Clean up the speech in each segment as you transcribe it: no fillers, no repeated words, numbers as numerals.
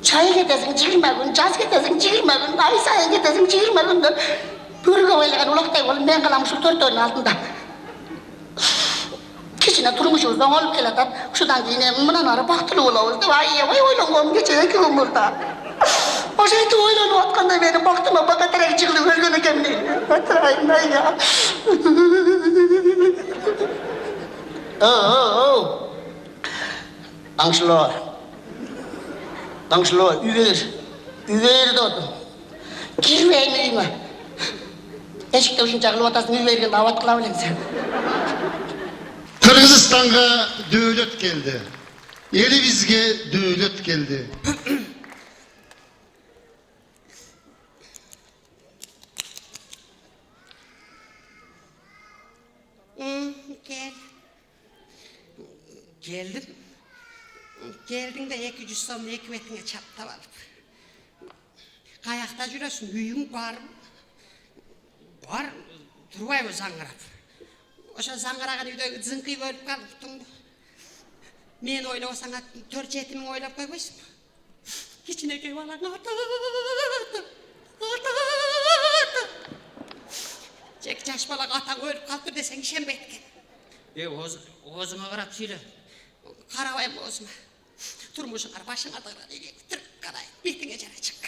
Çay getesin 20 gün, caz getesin 20 gün, ay sayın getesin 20 gündür. Bürge oylayan ulaqtay olun, ben kalam şu 4 oyun altında. Kişine turmuşumuzdan olup geledir. Şudan giyine mınan arı baktılı olavuz. Vay oylanğım geçen 2 gün burada. O şeyde oylanı atkanda beni baktıma bakatarak çıkılı ölgün ekem değil. Hatırayım ben ya. Angelo, üver doğdum. Girmeyin uyuma. Eşikte uşunçaklı otasını üvergen davat kılabilen sen. Kırgızistan'a devlet geldi. Elibizge devlet geldi. Gel. Geldim. Geldin de 200 so'mni ekmeğine çaptab alıp. Kayakta жүрөсүң, үйүң бар. Бар, турбайбы заңырап. Ошо заңыраган үйдөгү зыңкый бөлүп калыптың. Мен ойлосаң 4-7 миң ойлоп койбойсуңбу? Кичинекей балаң Жек жаш балага атаң өлүп калыптыр десең ишенбейт экен. Өзүңө карап сүйлө. Карабайм өзүмө. Турмушуңар башыңа тагып түрүп карайын. Бетиңе жара чык.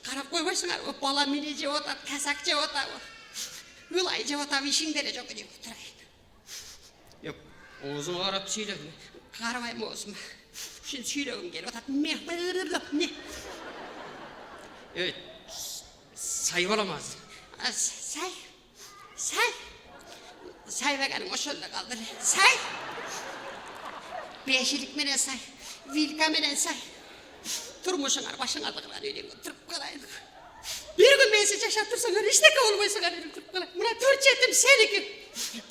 Карап койбойсуңар, бала мени жеп атат, касак жеп атат. Ылай жеп атам, ишиңде эле жок деп турайын. Жок, өзүңө карап сүйлө. Карабайм өзүмө. Ушин сүйлөгүм келип атат. Не? Сай боламаз. Сай веганың ошолда калды. Сай. Бешилик менен сай, вилка менен сай. Турмушуңар башыңа тыгылган үйдөн туруп калайын. Bir gün mensiz yaşap tursaňar işteke bolboýsaňar үйдөн туруп калайын. Мына 4-7 seniki.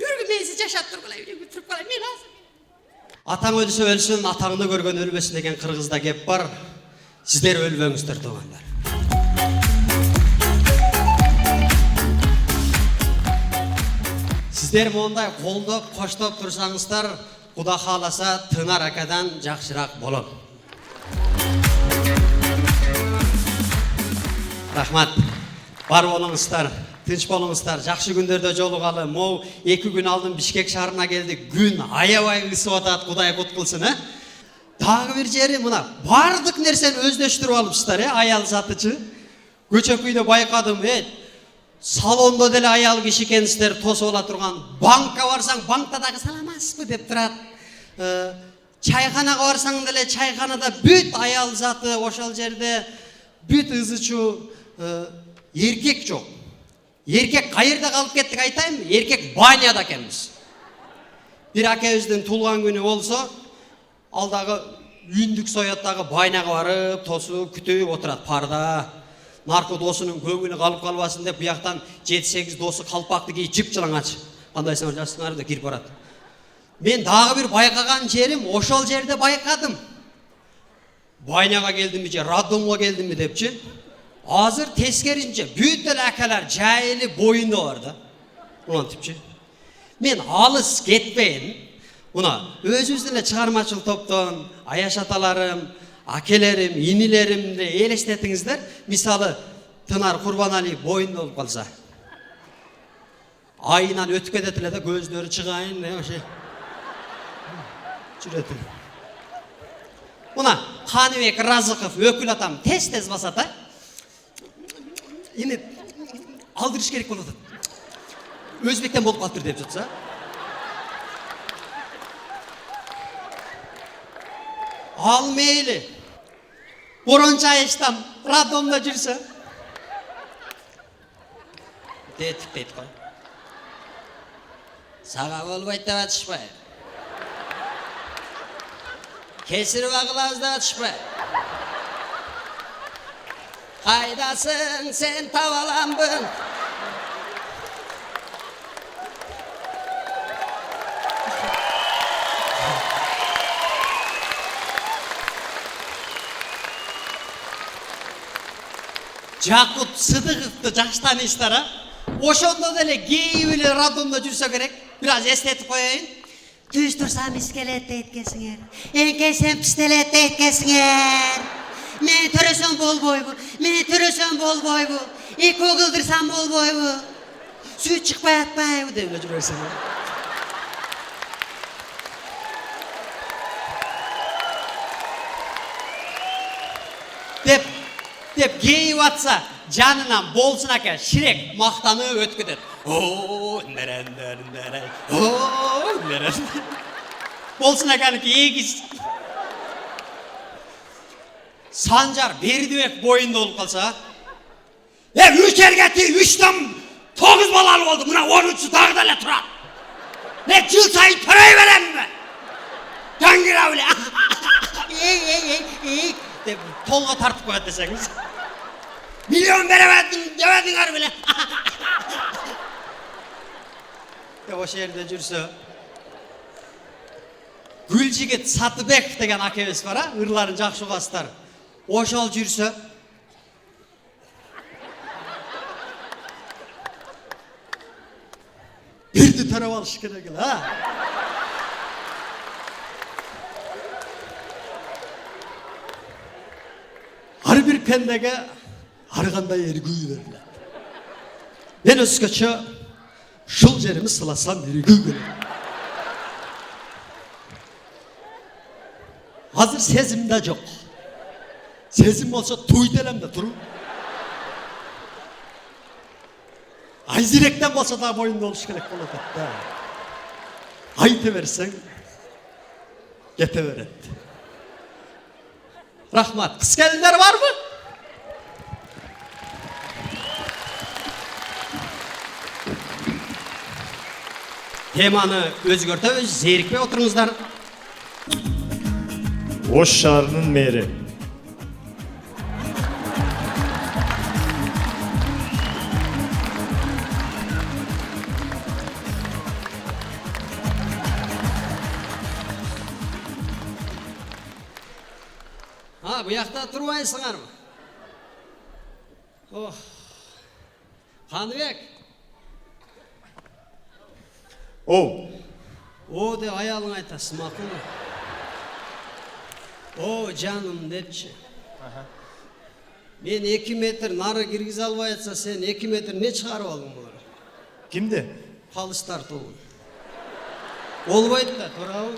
Bir gün mensiz yaşap turgulay үйдөн туруп калайын. Мен азыр. Атаң өлсө өлсүн, атаңды көргөн өлбөсүн деген кыргызда кеп бар. Сиздер өлбөңүздөр туугандар. Сиздер мондай колдоп, коштоп турсаңыздар, Куда кааласа Тынар акадан жакшыраак болот. Рахмат. Бар болуңуздар, тынч болуңуздар. Жакшы күндөрдө жолугалы. Могу 2 күн алдын Бишкек шаарына келдик. Күн аябай ысып атат, Кудай кут кылсын, Дагы бир жери мына бардык нерсени өздөштүрүп алыпсыздар, аял затычы. Көчөкүйдө байкадым, салондо деле аял киши экенсиздер, тосуп ала турган. Банкка барсаң, банкта дагы саламатсызбы деп турат. Чайханага барсаң деле, чайханада бүт аял заты ошол жерде, бүт ызычуу, эркек жок. Эркек кайерде калып кеттик айтайынбы? Эркек баняда экенбиз. Бир акебиздин туулган күнү болсо, алдагы үндүк сояттагы байнага барып, тосуп, күтүп отурат парда. Наркы досунун көңүлү калып калбасын деп, буяктан 7-8 досу калпакты кийип жыпчылаңач. Кандайсыңар жасыңар деп кирип барат. Мен дагы бир байкаган жерим ошол жерде байкадым. Байнага келдимби же, роддомго келдимби депчи. Азыр тескерисинче бүт эле акалар жайылып боюнда бар да. Ушинтипчи. Мен алыс кетпейин. Мына өзүбүздүн эле чыгармачыл топтон аяш аталарым, акелерим, инилеримди элестетиңиздер. Мисалы, Тынар Курбаналиев боюнда болуп калса. Айынан өтүп кетет эле да, көздөрү чыгайын, ошо. Жүрөтүн. Мына Каныбек Разыков өкүл атам тез басат, Эми алдырыш керек болот. Өзбектен болуп калыптыр деп жатса. Ал мейли. Боронча айыштан роддомдо жүрсө. Дейт кой. Сага болбойт деп атышпай. Кесирип агылабыз деп атышпай. Кайдасың сен табаламбын. Жакут Сыдыковду жакшы тааныйсыздар, Ошондо деле гейи эле роддомдо жүрсө керек. Бир аз эстетип коеюн. Düz dursam iskelette etkesinger. Enkesem pistelette etkesinger. Men törösem bol boy bu. Men törösem bol boy bu. Eko kıldırsam bol boy bu. Süt çıkpay atpay bu devle жүрөсүң. Деп кейіп атса, жанынан болсын ака, ширек мақтаны өткідет. О, нәрән. Болсын аканыкі егіз. Санжар Бердібек бойында болып қалса, үш әргәтті, үштен 9 балалы болды, мұна 13-сі тағдалі тұрады. Жыл сайын тұрай берем бі? Таңгір әулі. Деп толға тартып қойады десеңіз. Миллион беремедің ар біле. Деп осы жерде жүрсе, Гүлжігіт Сатыбек деген акебес бар, ырларын жақшы ұғастар. Ошол жүрсе, бірді төріп алыш керек, Ар bir pendege arganda ergüy verildi. Ben özkaça şul jerimi sılasam ergüy verildi. Hazır sezimde yok. Sezim olsa tuy delemde durur. Ayzirekten olsa da boyunda oluş gerek oladı. Ayte versen, gete veretti. Rahmat. Kız gelinler var mı? Temаны özgörtөбүз, зерикпей отуруңуздар. Ош шаарынын мэри. Bu yakta turmayısınlar mı? Oh. Kanıbek. O de ayalın aytasın makulu. O canım depçi. Men 2 metr nары kirgize albay etsa sen 2 metr ne çıkarıp aldın bunu? Kimdi? Palıştar toğun. Olbaydı da turabı.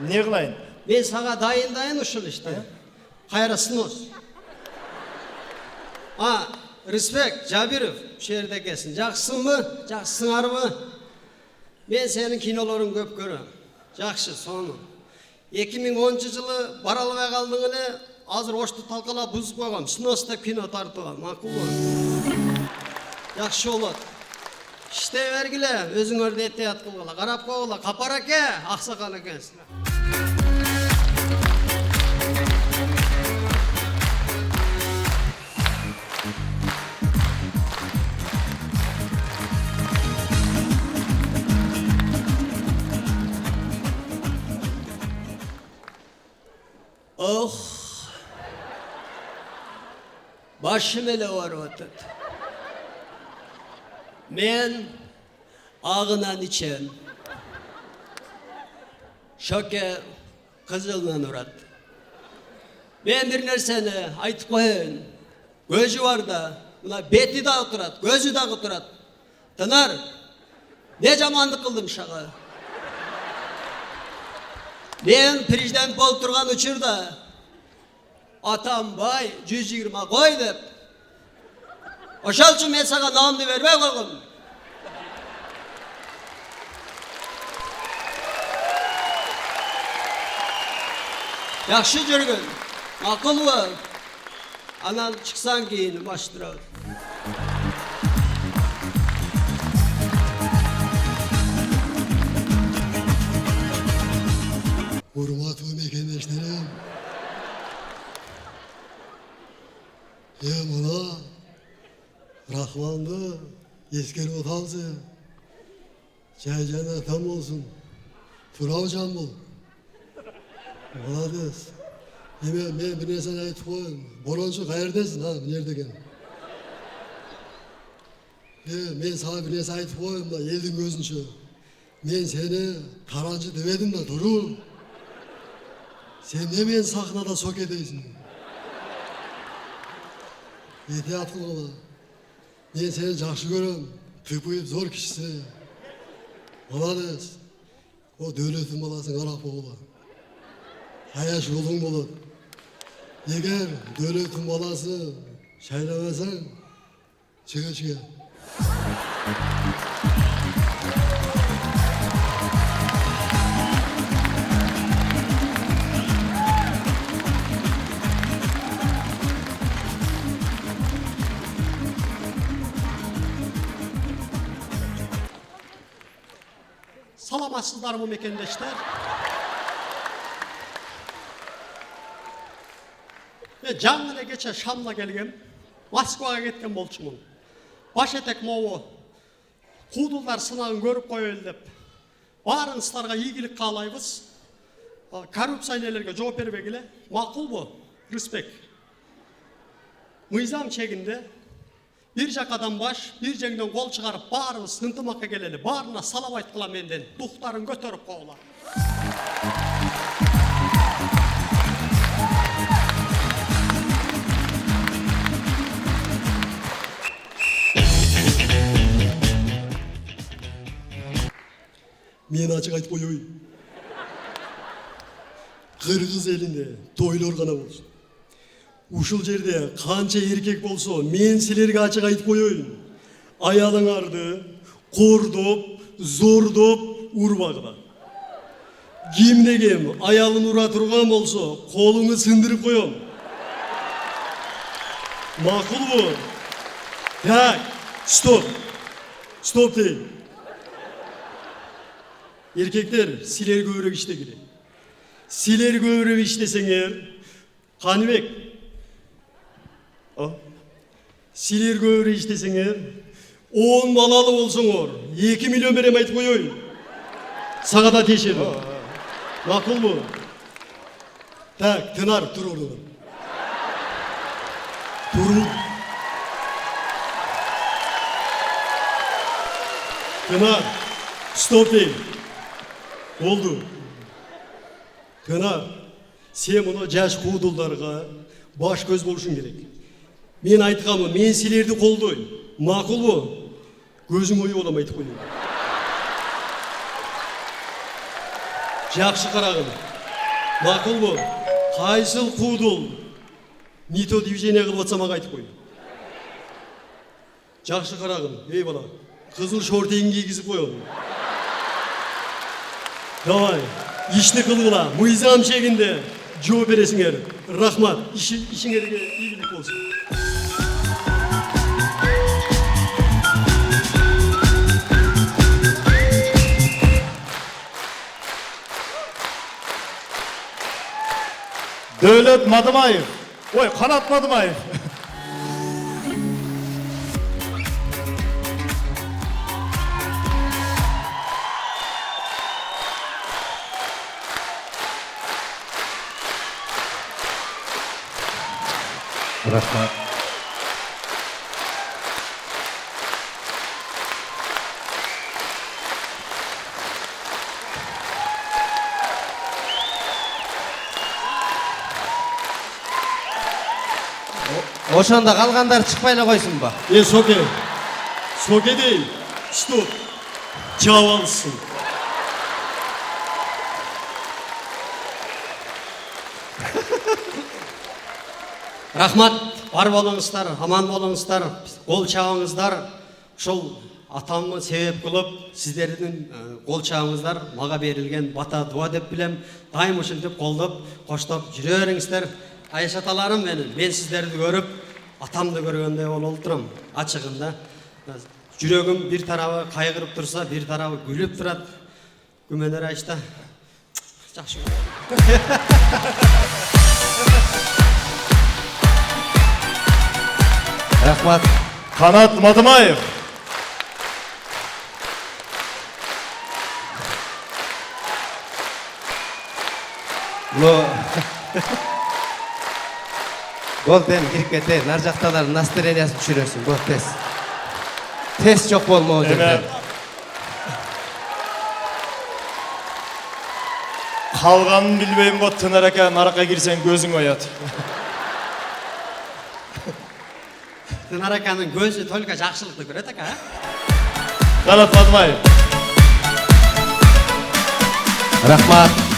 Ne kılayın? Men sağa dayın uşul işte. Hayra sınız. Respekt, Cabirov, şu yerde kesin. Жақсың mı? Жақсыңар mı? Ben senin kinoların köp görüm. Жақшы, sonu. 2010 жылы баралбай калдыңыны азыр Ошты талкалап бузуп койгом. Сынос деп кино тартып, макулбу. Жақшы болот. İşte бергиле, өзүңөрдү этият кылгыла. Карап койгула, Капар аке, аксакал экенсиң. Oh, başım ele var otur. Men ağınan içen, şöke kızıldan uğrat. Ben bir nerseni aytıp koyun, gözü var da, buna beti de oturat, gözü de oturat. Tınar, ne zamanlık kıldım şaka. Ben prezident bolup turgan uçurda Atamбай 120 koy dep. Oşal üçün men sağa namını vermey koygum. Yaxşı жүрgün, akıllı. Anan çıksan keyin baştıra. Hurmatlı mekendaşlarım. Mana Rahman'dı eskeri otalsı. Çaycana tam olsun. Turav can bul. Maladız. Ben bir nesene aytıp koyayım. Boroncu kayerdesin ha, neredeken? Men sana bir nesene aytıp koyayım da, elin gözünçü. Men seni tarancı demedim da Duru. Sen ne men sahnada sok edeysin? Ehtiyat kıl ola. Men seni жақсы көрөм. Tıpıyıp zor kişisi. Молодец. O dövletin balasın arak oğla. Hayaş yolun bulur. Eğer dövletin balası şaylamazsan çıka. Саламатсыздар мы мекендештер? Мен жаңы эле кече Шамга келгем. Москвага кеткен болчумун. Баш этек могу куудулдар сынагын көрүп коелу деп. Баарыңыздарга ийгилик каалайбыз. Коррупциялерге жооп бербегиле. Макулбу? Рыспек. Мыйзам чегинде bir жакадан баш, bir жеңден кол чыгарып, баарыбыз ынтымакка келели. Баарына салам айткыла менден. Духтарын көтөрүп койгула. Мен ачык айтып коеюн. Кыргыз элинде тойлор гана болсун. Ушул жерде канча эркек болсо, мен силерге ачык айтып коеюн. Аялыңарды кордоп, зордоп урбагыла. Кимде-ким аялын ура турган болсо, колуңу сындырып коем. Макулбу? Так, стоп. Стоп дейм. Erkekler силер көбүрөөк иштегиле. Силер көбүрөөк иштесеңер, Каныбек. Силер көбүрөөк иштесеңер, 10 балалы болсоңор, 2 миллион берем айтып коеюн. Сага да тиешеби. Макулбу? Так, Тынар, тур ордуңан. Тур. Тынар, стоп дейм. Oldu. Kına, sen bunu жаш куудулдарга баш көз болушуң керек. Мен айтканмын, мен силерди колдойм. Макулбу? Көзүң ою болом айтып коеюн. Жакшы карагын. Макулбу? Кайсыл куудул не то движение кылып атса мага айтып кой. Жакшы карагын. Эй бала, кызыл шортеңди кийгизип коем. Давай, ишни кылгыла, мыйзам чегинде жооп бересиңер. Рахмат, ишиңерге ийгилик болсун. Devlet Madımayev. Oy, Kanat Madımayev. Rahmat. Ошондо калгандар чыкпай эле койсун ба? Соке değil. Стоп. Çavalsın. Рахмат, бар болуңуздар, аман болуңуздар, кол чабыңыздар. Ошол атамны себеп кылып, сиздердин кол чабыңыздар мага берилген бата дуа деп билем. Дайым ушинтип колдоп, коштоп жүрө бериңиздер. Айшаталарым менин, мен сиздерди көрүп, атамды көргөндөй болуп турам. Ачыгында жүрөгүм бир тарабы кайгырып турса, бир тарабы күлүп турат. Күмөнөр Айшта. Жакшы. Rahmat. Kanat Madımayev. Lo. Golden kiрип кетейин. Нар жакталар настроениясын түшүрөсүң. Го тез. Тез жок болмоо жерде. Қалғанын білбеймін ғой, Тынар ака, нараққа кірсең көзің оят. Тынар аканың көзі только жақсылықты көреді ака. Қанат Мадымаев. Рахмат.